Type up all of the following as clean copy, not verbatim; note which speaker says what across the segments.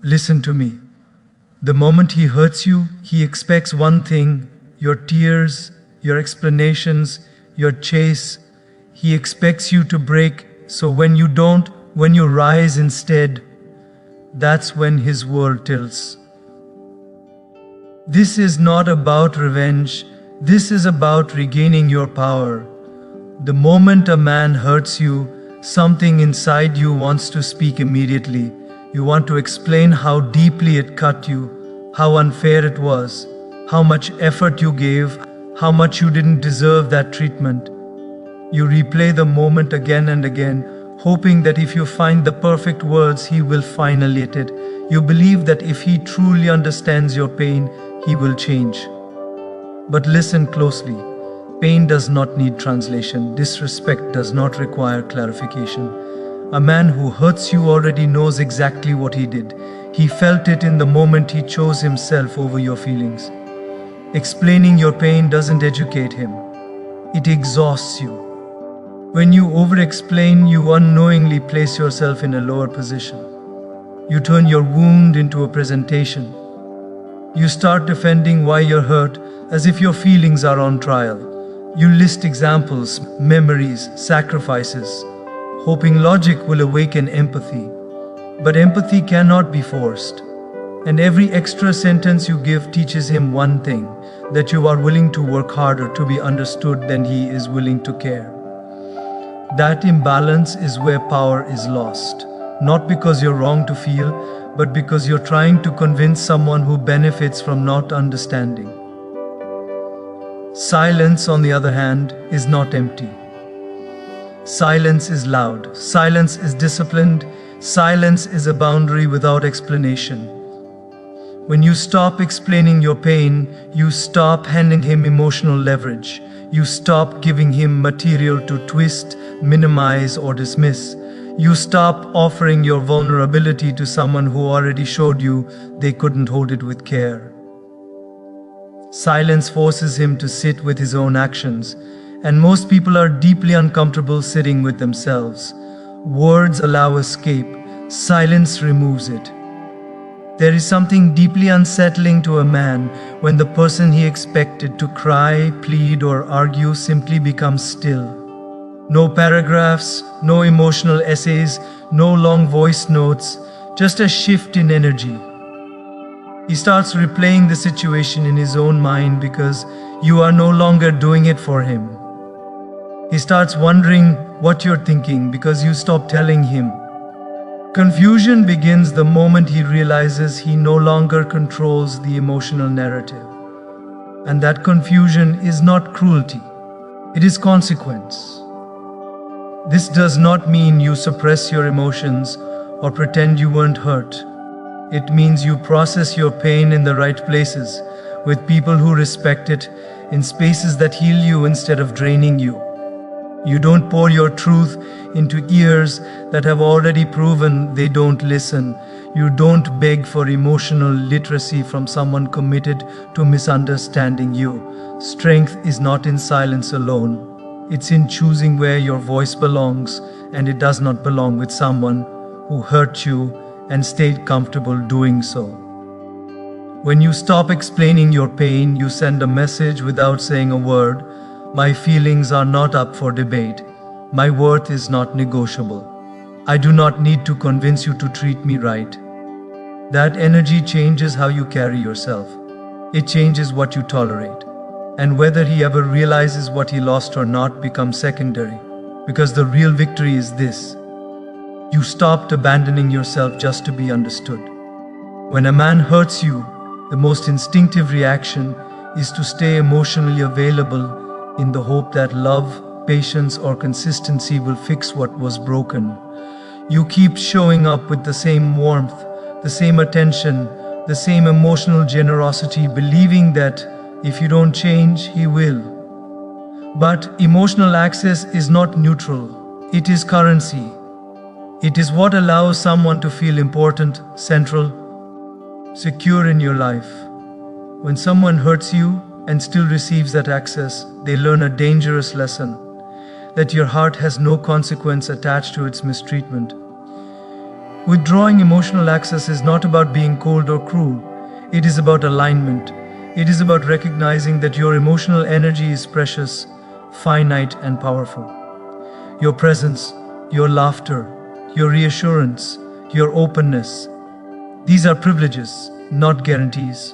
Speaker 1: Listen to me. The moment he hurts you, he expects one thing: your tears, your explanations, your chase. He expects you to break, so when you don't, when you rise instead, that's when his world tilts. This is not about revenge, this is about regaining your power. The moment a man hurts you, something inside you wants to speak immediately. You want to explain how deeply it cut you, how unfair it was, how much effort you gave, how much you didn't deserve that treatment. You replay the moment again and again, hoping that if you find the perfect words, he will finally get it. You believe that if he truly understands your pain, he will change. But listen closely. Pain does not need translation. Disrespect does not require clarification. A man who hurts you already knows exactly what he did. He felt it in the moment he chose himself over your feelings. Explaining your pain doesn't educate him. It exhausts you. When you over-explain, you unknowingly place yourself in a lower position. You turn your wound into a presentation. You start defending why you're hurt as if your feelings are on trial. You list examples, memories, sacrifices, hoping logic will awaken empathy. But empathy cannot be forced. And every extra sentence you give teaches him one thing: that you are willing to work harder to be understood than he is willing to care. That imbalance is where power is lost. Not because you're wrong to feel, but because you're trying to convince someone who benefits from not understanding. Silence, on the other hand, is not empty. Silence is loud. Silence is disciplined. Silence is a boundary without explanation. When you stop explaining your pain, you stop handing him emotional leverage. You stop giving him material to twist, minimize, or dismiss. You stop offering your vulnerability to someone who already showed you they couldn't hold it with care. Silence forces him to sit with his own actions, and most people are deeply uncomfortable sitting with themselves. Words allow escape, silence removes it. There is something deeply unsettling to a man when the person he expected to cry, plead, or argue simply becomes still. No paragraphs, no emotional essays, no long voice notes, just a shift in energy. He starts replaying the situation in his own mind because you are no longer doing it for him. He starts wondering what you're thinking because you stop telling him. Confusion begins the moment he realizes he no longer controls the emotional narrative. And that confusion is not cruelty, it is consequence. This does not mean you suppress your emotions or pretend you weren't hurt. It means you process your pain in the right places, with people who respect it, in spaces that heal you instead of draining you. You don't pour your truth into ears that have already proven they don't listen. You don't beg for emotional literacy from someone committed to misunderstanding you. Strength is not in silence alone. It's in choosing where your voice belongs, and it does not belong with someone who hurt you and stayed comfortable doing so. When you stop explaining your pain, you send a message without saying a word. My feelings are not up for debate. My worth is not negotiable. I do not need to convince you to treat me right. That energy changes how you carry yourself. It changes what you tolerate. And whether he ever realizes what he lost or not becomes secondary, because the real victory is this: you stopped abandoning yourself just to be understood. When a man hurts you, the most instinctive reaction is to stay emotionally available in the hope that love, patience, or consistency will fix what was broken. You keep showing up with the same warmth, the same attention, the same emotional generosity, believing that if you don't change, he will. But emotional access is not neutral, it is currency. It is what allows someone to feel important, central, secure in your life. When someone hurts you and still receives that access, they learn a dangerous lesson: that your heart has no consequence attached to its mistreatment. Withdrawing emotional access is not about being cold or cruel. It is about alignment. It is about recognizing that your emotional energy is precious, finite, and powerful. Your presence, your laughter, your reassurance, your openness. These are privileges, not guarantees.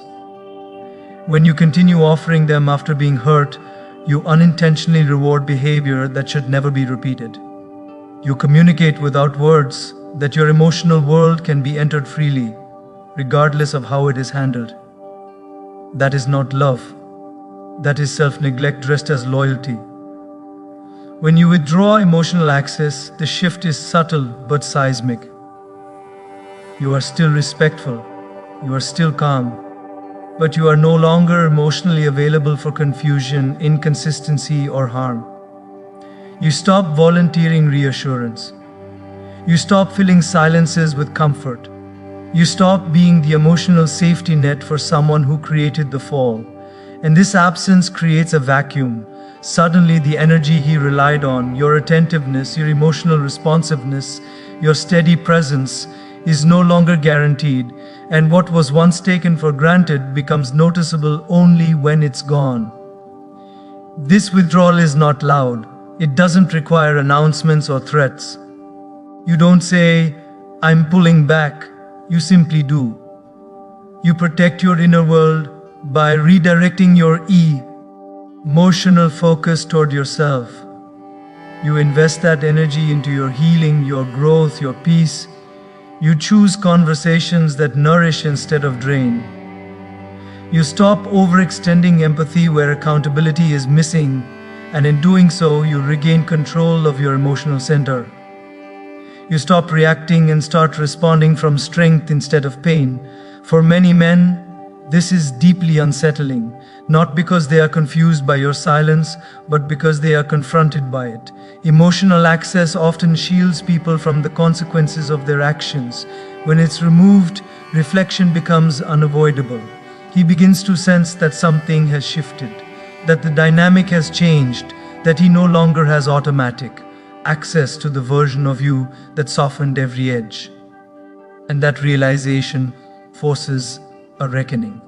Speaker 1: When you continue offering them after being hurt, you unintentionally reward behavior that should never be repeated. You communicate without words that your emotional world can be entered freely, regardless of how it is handled. That is not love. That is self-neglect dressed as loyalty. When you withdraw emotional access, the shift is subtle but seismic. You are still respectful, you are still calm, but you are no longer emotionally available for confusion, inconsistency, or harm. You stop volunteering reassurance. You stop filling silences with comfort. You stop being the emotional safety net for someone who created the fall. And this absence creates a vacuum. Suddenly, the energy he relied on, your attentiveness, your emotional responsiveness, your steady presence, is no longer guaranteed, and what was once taken for granted becomes noticeable only when it's gone. This withdrawal is not loud. It doesn't require announcements or threats. You don't say, "I'm pulling back." You simply do. You protect your inner world by redirecting your emotional focus toward yourself. You invest that energy into your healing, your growth, your peace. You choose conversations that nourish instead of drain. You stop overextending empathy where accountability is missing, and in doing so, you regain control of your emotional center. You stop reacting and start responding from strength instead of pain. For many men, this is deeply unsettling, not because they are confused by your silence, but because they are confronted by it. Emotional access often shields people from the consequences of their actions. When it's removed, reflection becomes unavoidable. He begins to sense that something has shifted, that the dynamic has changed, that he no longer has automatic access to the version of you that softened every edge. And that realization forces a reckoning.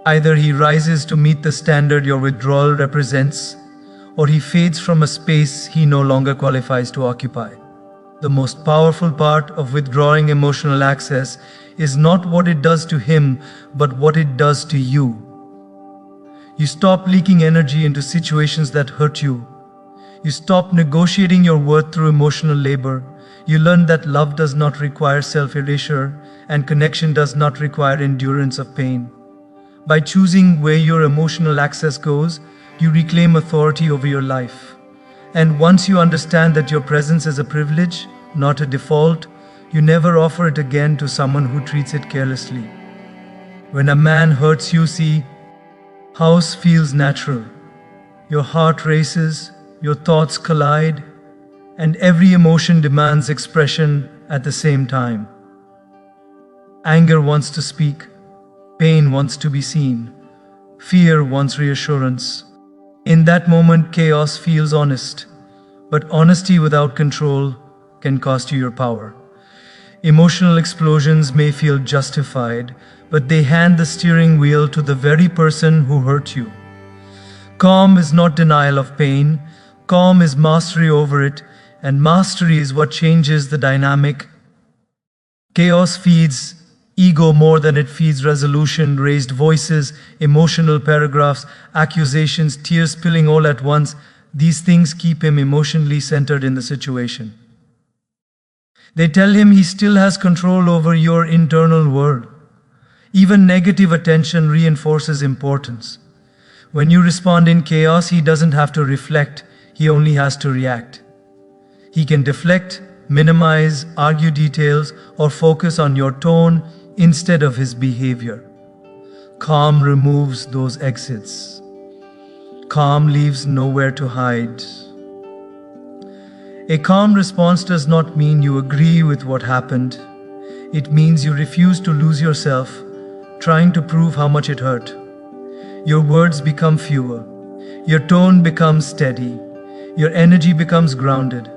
Speaker 1: Either he rises to meet the standard your withdrawal represents, or he fades from a space he no longer qualifies to occupy. The most powerful part of withdrawing emotional access is not what it does to him, but what it does to you. You stop leaking energy into situations that hurt you. You stop negotiating your worth through emotional labor. You learn that love does not require self-erasure, and connection does not require endurance of pain. By choosing where your emotional access goes, you reclaim authority over your life. And once you understand that your presence is a privilege, not a default, you never offer it again to someone who treats it carelessly. When a man hurts you, see, house feels natural. Your heart races, your thoughts collide, and every emotion demands expression at the same time. Anger wants to speak, pain wants to be seen, fear wants reassurance. In that moment, chaos feels honest, but honesty without control can cost you your power. Emotional explosions may feel justified, but they hand the steering wheel to the very person who hurt you. Calm is not denial of pain. Calm is mastery over it, and mastery is what changes the dynamic. Chaos feeds ego more than it feeds resolution, raised voices, emotional paragraphs, accusations, tears spilling all at once. These things keep him emotionally centered in the situation. They tell him he still has control over your internal world. Even negative attention reinforces importance. When you respond in chaos, he doesn't have to reflect. He only has to react. He can deflect, minimize, argue details, or focus on your tone instead of his behavior. Calm removes those exits. Calm leaves nowhere to hide. A calm response does not mean you agree with what happened. It means you refuse to lose yourself, trying to prove how much it hurt. Your words become fewer. Your tone becomes steady. Your energy becomes grounded.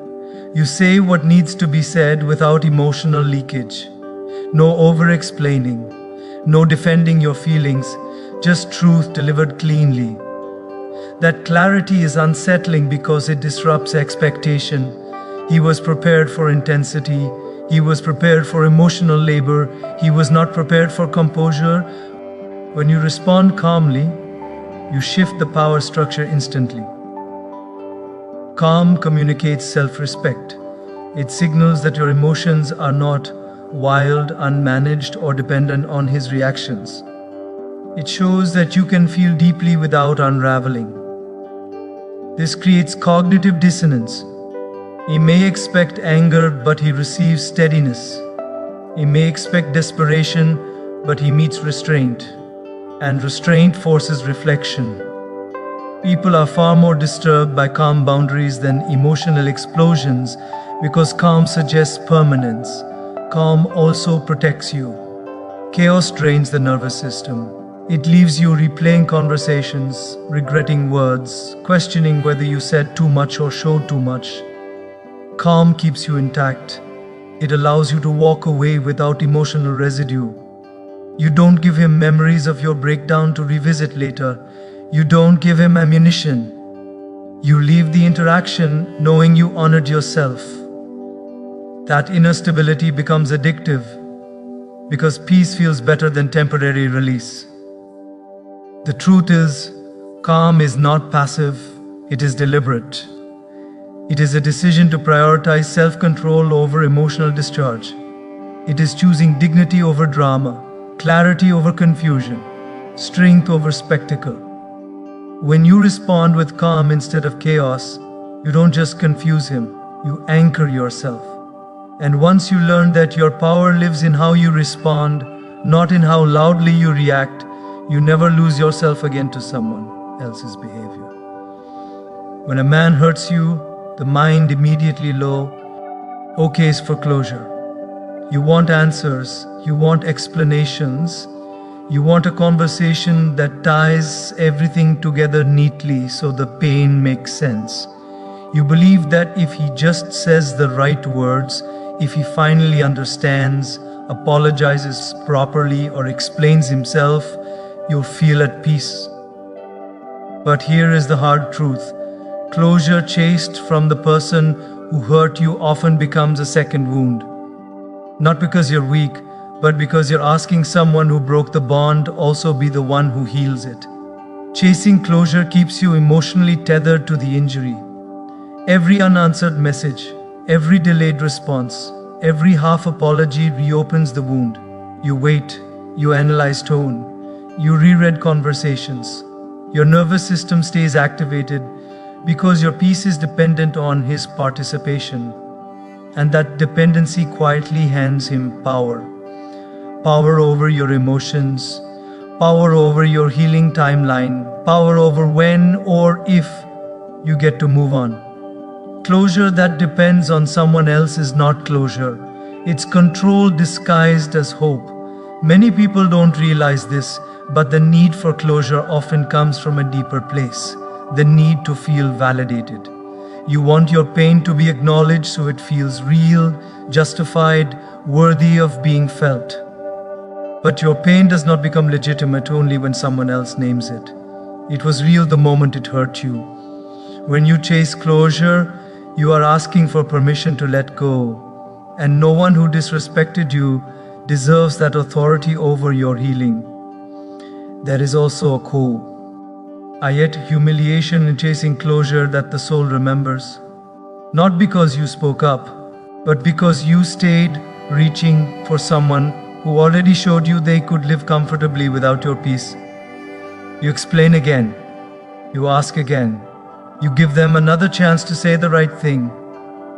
Speaker 1: You say what needs to be said without emotional leakage. No over-explaining, no defending your feelings, just truth delivered cleanly. That clarity is unsettling because it disrupts expectation. He was prepared for intensity. He was prepared for emotional labor. He was not prepared for composure. When you respond calmly, you shift the power structure instantly. Calm communicates self-respect. It signals that your emotions are not wild, unmanaged, or dependent on his reactions. It shows that you can feel deeply without unraveling. This creates cognitive dissonance. He may expect anger, but he receives steadiness. He may expect desperation, but he meets restraint. And restraint forces reflection. People are far more disturbed by calm boundaries than emotional explosions because calm suggests permanence. Calm also protects you. Chaos drains the nervous system. It leaves you replaying conversations, regretting words, questioning whether you said too much or showed too much. Calm keeps you intact. It allows you to walk away without emotional residue. You don't give him memories of your breakdown to revisit later. You don't give him ammunition. You leave the interaction knowing you honored yourself. That inner stability becomes addictive because peace feels better than temporary release. The truth is, calm is not passive, it is deliberate. It is a decision to prioritize self-control over emotional discharge. It is choosing dignity over drama, clarity over confusion, strength over spectacle. When you respond with calm instead of chaos, you don't just confuse him, you anchor yourself. And once you learn that your power lives in how you respond, not in how loudly you react, you never lose yourself again to someone else's behavior. When a man hurts you, the mind immediately low, okays for closure. You want answers, you want explanations, you want a conversation that ties everything together neatly so the pain makes sense. You believe that if he just says the right words, if he finally understands, apologizes properly, or explains himself, you'll feel at peace. But here is the hard truth. Closure chased from the person who hurt you often becomes a second wound. Not because you're weak, but because you're asking someone who broke the bond also be the one who heals it. Chasing closure keeps you emotionally tethered to the injury. Every unanswered message, every delayed response, every half apology reopens the wound. You wait, you analyze tone, you reread conversations. Your nervous system stays activated because your peace is dependent on his participation. And that dependency quietly hands him power. Power over your emotions, power over your healing timeline, power over when or if you get to move on. Closure that depends on someone else is not closure. It's control disguised as hope. Many people don't realize this, but the need for closure often comes from a deeper place. The need to feel validated. You want your pain to be acknowledged so it feels real, justified, worthy of being felt. But your pain does not become legitimate only when someone else names it. It was real the moment it hurt you. When you chase closure, you are asking for permission to let go. And no one who disrespected you deserves that authority over your healing. There is also a core. Yet humiliation in chasing closure that the soul remembers. Not because you spoke up, but because you stayed reaching for someone who already showed you they could live comfortably without your peace. You explain again. You ask again. You give them another chance to say the right thing.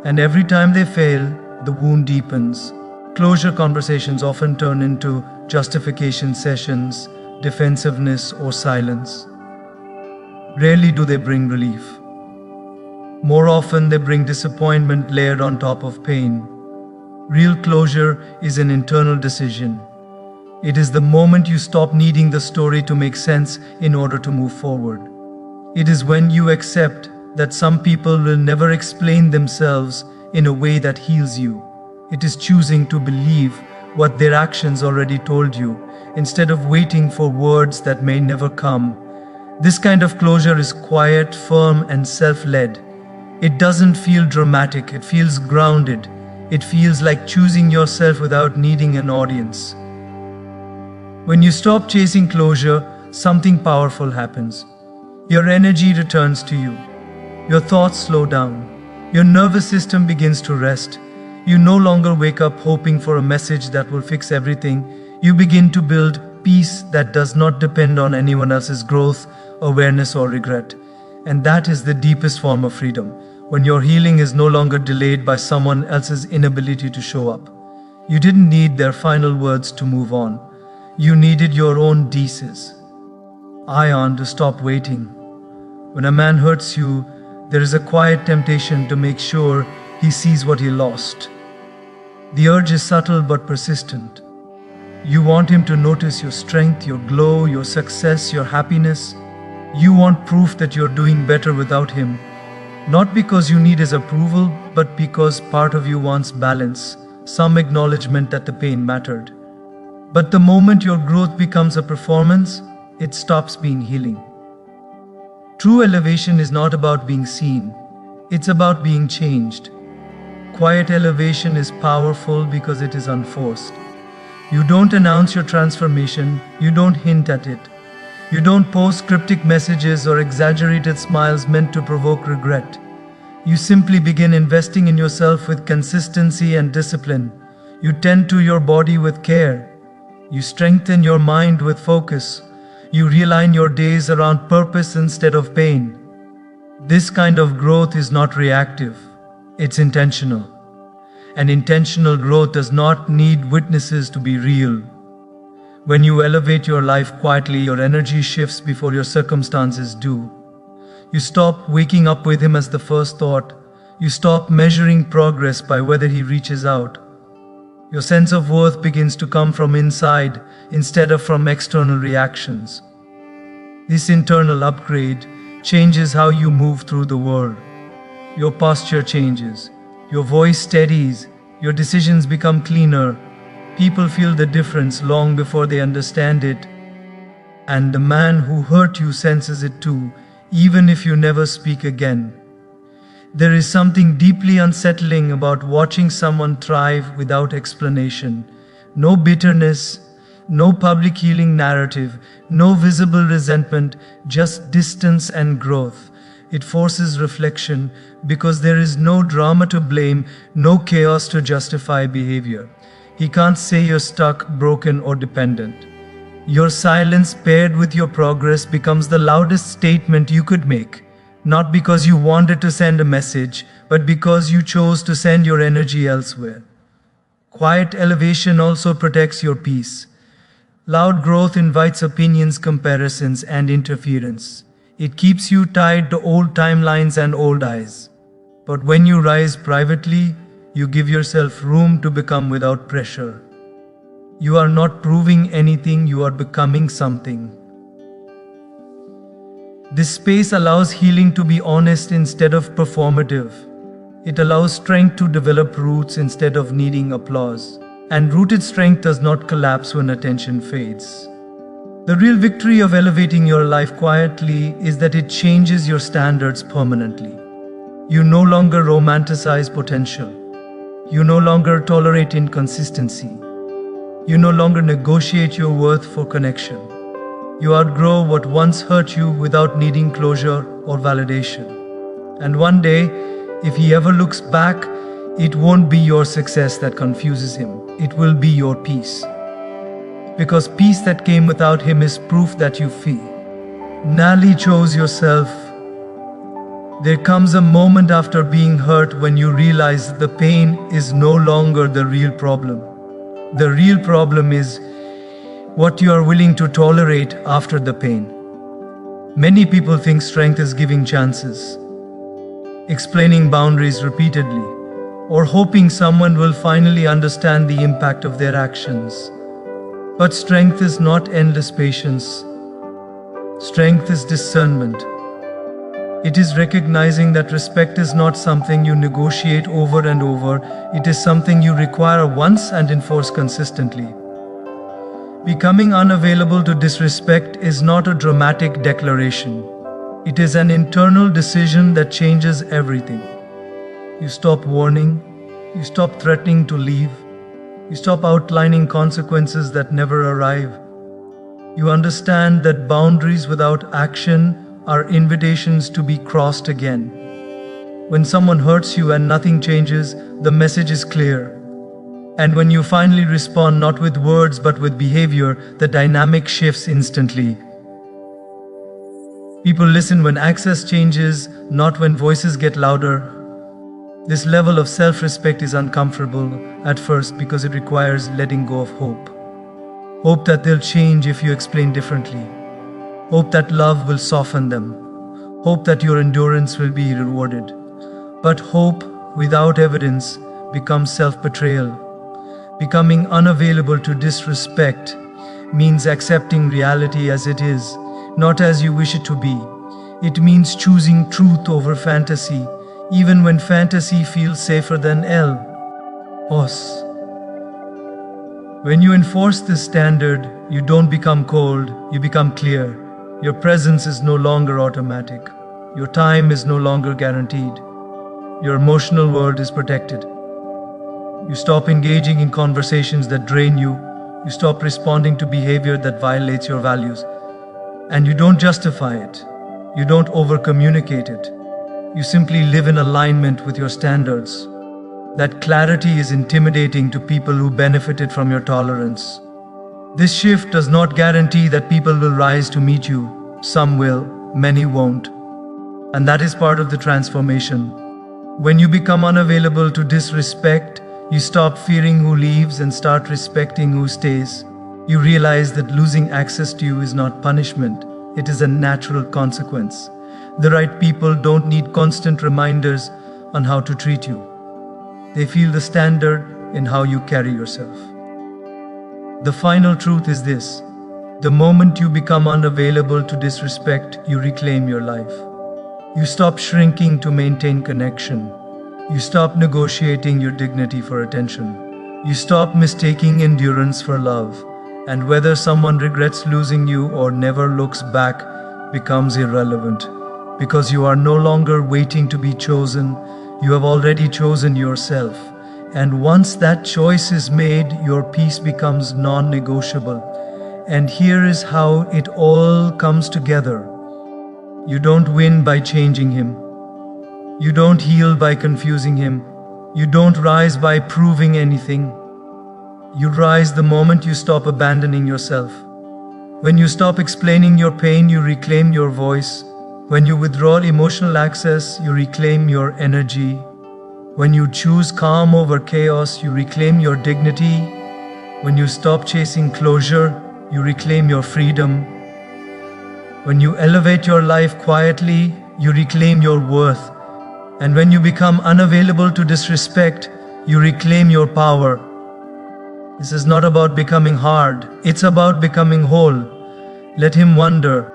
Speaker 1: And every time they fail, the wound deepens. Closure conversations often turn into justification sessions, defensiveness, or silence. Rarely do they bring relief. More often, they bring disappointment layered on top of pain. Real closure is an internal decision. It is the moment you stop needing the story to make sense in order to move forward. It is when you accept that some people will never explain themselves in a way that heals you. It is choosing to believe what their actions already told you, instead of waiting for words that may never come. This kind of closure is quiet, firm, and self-led. It doesn't feel dramatic, it feels grounded. It feels like choosing yourself without needing an audience. When you stop chasing closure, something powerful happens. Your energy returns to you. Your thoughts slow down. Your nervous system begins to rest. You no longer wake up hoping for a message that will fix everything. You begin to build peace that does not depend on anyone else's growth, awareness, or regret. And that is the deepest form of freedom, when your healing is no longer delayed by someone else's inability to show up. You didn't need their final words to move on. You needed your own thesis. Ion, to stop waiting. When a man hurts you, there is a quiet temptation to make sure he sees what he lost. The urge is subtle but persistent. You want him to notice your strength, your glow, your success, your happiness. You want proof that you're doing better without him. Not because you need his approval, but because part of you wants balance, some acknowledgement that the pain mattered. But the moment your growth becomes a performance, it stops being healing. True elevation is not about being seen, it's about being changed. Quiet elevation is powerful because it is unforced. You don't announce your transformation, you don't hint at it. You don't post cryptic messages or exaggerated smiles meant to provoke regret. You simply begin investing in yourself with consistency and discipline. You tend to your body with care. You strengthen your mind with focus. You realign your days around purpose instead of pain. This kind of growth is not reactive, it's intentional. And intentional growth does not need witnesses to be real. When you elevate your life quietly, your energy shifts before your circumstances do. You stop waking up with him as the first thought. You stop measuring progress by whether he reaches out. Your sense of worth begins to come from inside instead of from external reactions. This internal upgrade changes how you move through the world. Your posture changes. Your voice steadies. Your decisions become cleaner. People feel the difference long before they understand it. And the man who hurt you senses it too, even if you never speak again. There is something deeply unsettling about watching someone thrive without explanation. No bitterness, no public healing narrative, no visible resentment, just distance and growth. It forces reflection because there is no drama to blame, no chaos to justify behavior. He can't say you're stuck, broken, or dependent. Your silence paired with your progress becomes the loudest statement you could make. Not because you wanted to send a message, but because you chose to send your energy elsewhere. Quiet elevation also protects your peace. Loud growth invites opinions, comparisons, and interference. It keeps you tied to old timelines and old eyes. But when you rise privately, you give yourself room to become without pressure. You are not proving anything, you are becoming something. This space allows healing to be honest instead of performative. It allows strength to develop roots instead of needing applause. And rooted strength does not collapse when attention fades. The real victory of elevating your life quietly is that it changes your standards permanently. You no longer romanticize potential. You no longer tolerate inconsistency. You no longer negotiate your worth for connection. You outgrow what once hurt you without needing closure or validation. And one day, if he ever looks back, it won't be your success that confuses him. It will be your peace. Because peace that came without him is proof that you finally chose yourself. There comes a moment after being hurt when you realize the pain is no longer the real problem. The real problem is what you are willing to tolerate after the pain. Many people think strength is giving chances, explaining boundaries repeatedly, or hoping someone will finally understand the impact of their actions. But strength is not endless patience. Strength is discernment. It is recognizing that respect is not something you negotiate over and over, it is something you require once and enforce consistently. Becoming unavailable to disrespect is not a dramatic declaration. It is an internal decision that changes everything. You stop warning, you stop threatening to leave, you stop outlining consequences that never arrive. You understand that boundaries without action are invitations to be crossed again. When someone hurts you and nothing changes, the message is clear. And when you finally respond not with words but with behavior, the dynamic shifts instantly. People listen when access changes, not when voices get louder. This level of self-respect is uncomfortable at first because it requires letting go of hope. Hope that they'll change if you explain differently. Hope that love will soften them. Hope that your endurance will be rewarded. But hope without evidence becomes self-betrayal. Becoming unavailable to disrespect means accepting reality as it is, not as you wish it to be. It means choosing truth over fantasy, even when fantasy feels safer than else. When you enforce this standard, you don't become cold, you become clear. Your presence is no longer automatic. Your time is no longer guaranteed. Your emotional world is protected. You stop engaging in conversations that drain you. You stop responding to behavior that violates your values. And you don't justify it. You don't over-communicate it. You simply live in alignment with your standards. That clarity is intimidating to people who benefited from your tolerance. This shift does not guarantee that people will rise to meet you. Some will, many won't. And that is part of the transformation. When you become unavailable to disrespect, you stop fearing who leaves and start respecting who stays. You realize that losing access to you is not punishment, it is a natural consequence. The right people don't need constant reminders on how to treat you. They feel the standard in how you carry yourself. The final truth is this: the moment you become unavailable to disrespect, you reclaim your life. You stop shrinking to maintain connection. You stop negotiating your dignity for attention. You stop mistaking endurance for love. And whether someone regrets losing you or never looks back becomes irrelevant. Because you are no longer waiting to be chosen, you have already chosen yourself. And once that choice is made, your peace becomes non-negotiable. And here is how it all comes together. You don't win by changing him. You don't heal by confusing him. You don't rise by proving anything. You rise the moment you stop abandoning yourself. When you stop explaining your pain, you reclaim your voice. When you withdraw emotional access, you reclaim your energy. When you choose calm over chaos, you reclaim your dignity. When you stop chasing closure, you reclaim your freedom. When you elevate your life quietly, you reclaim your worth. And when you become unavailable to disrespect, you reclaim your power. This is not about becoming hard, it's about becoming whole. Let him wonder,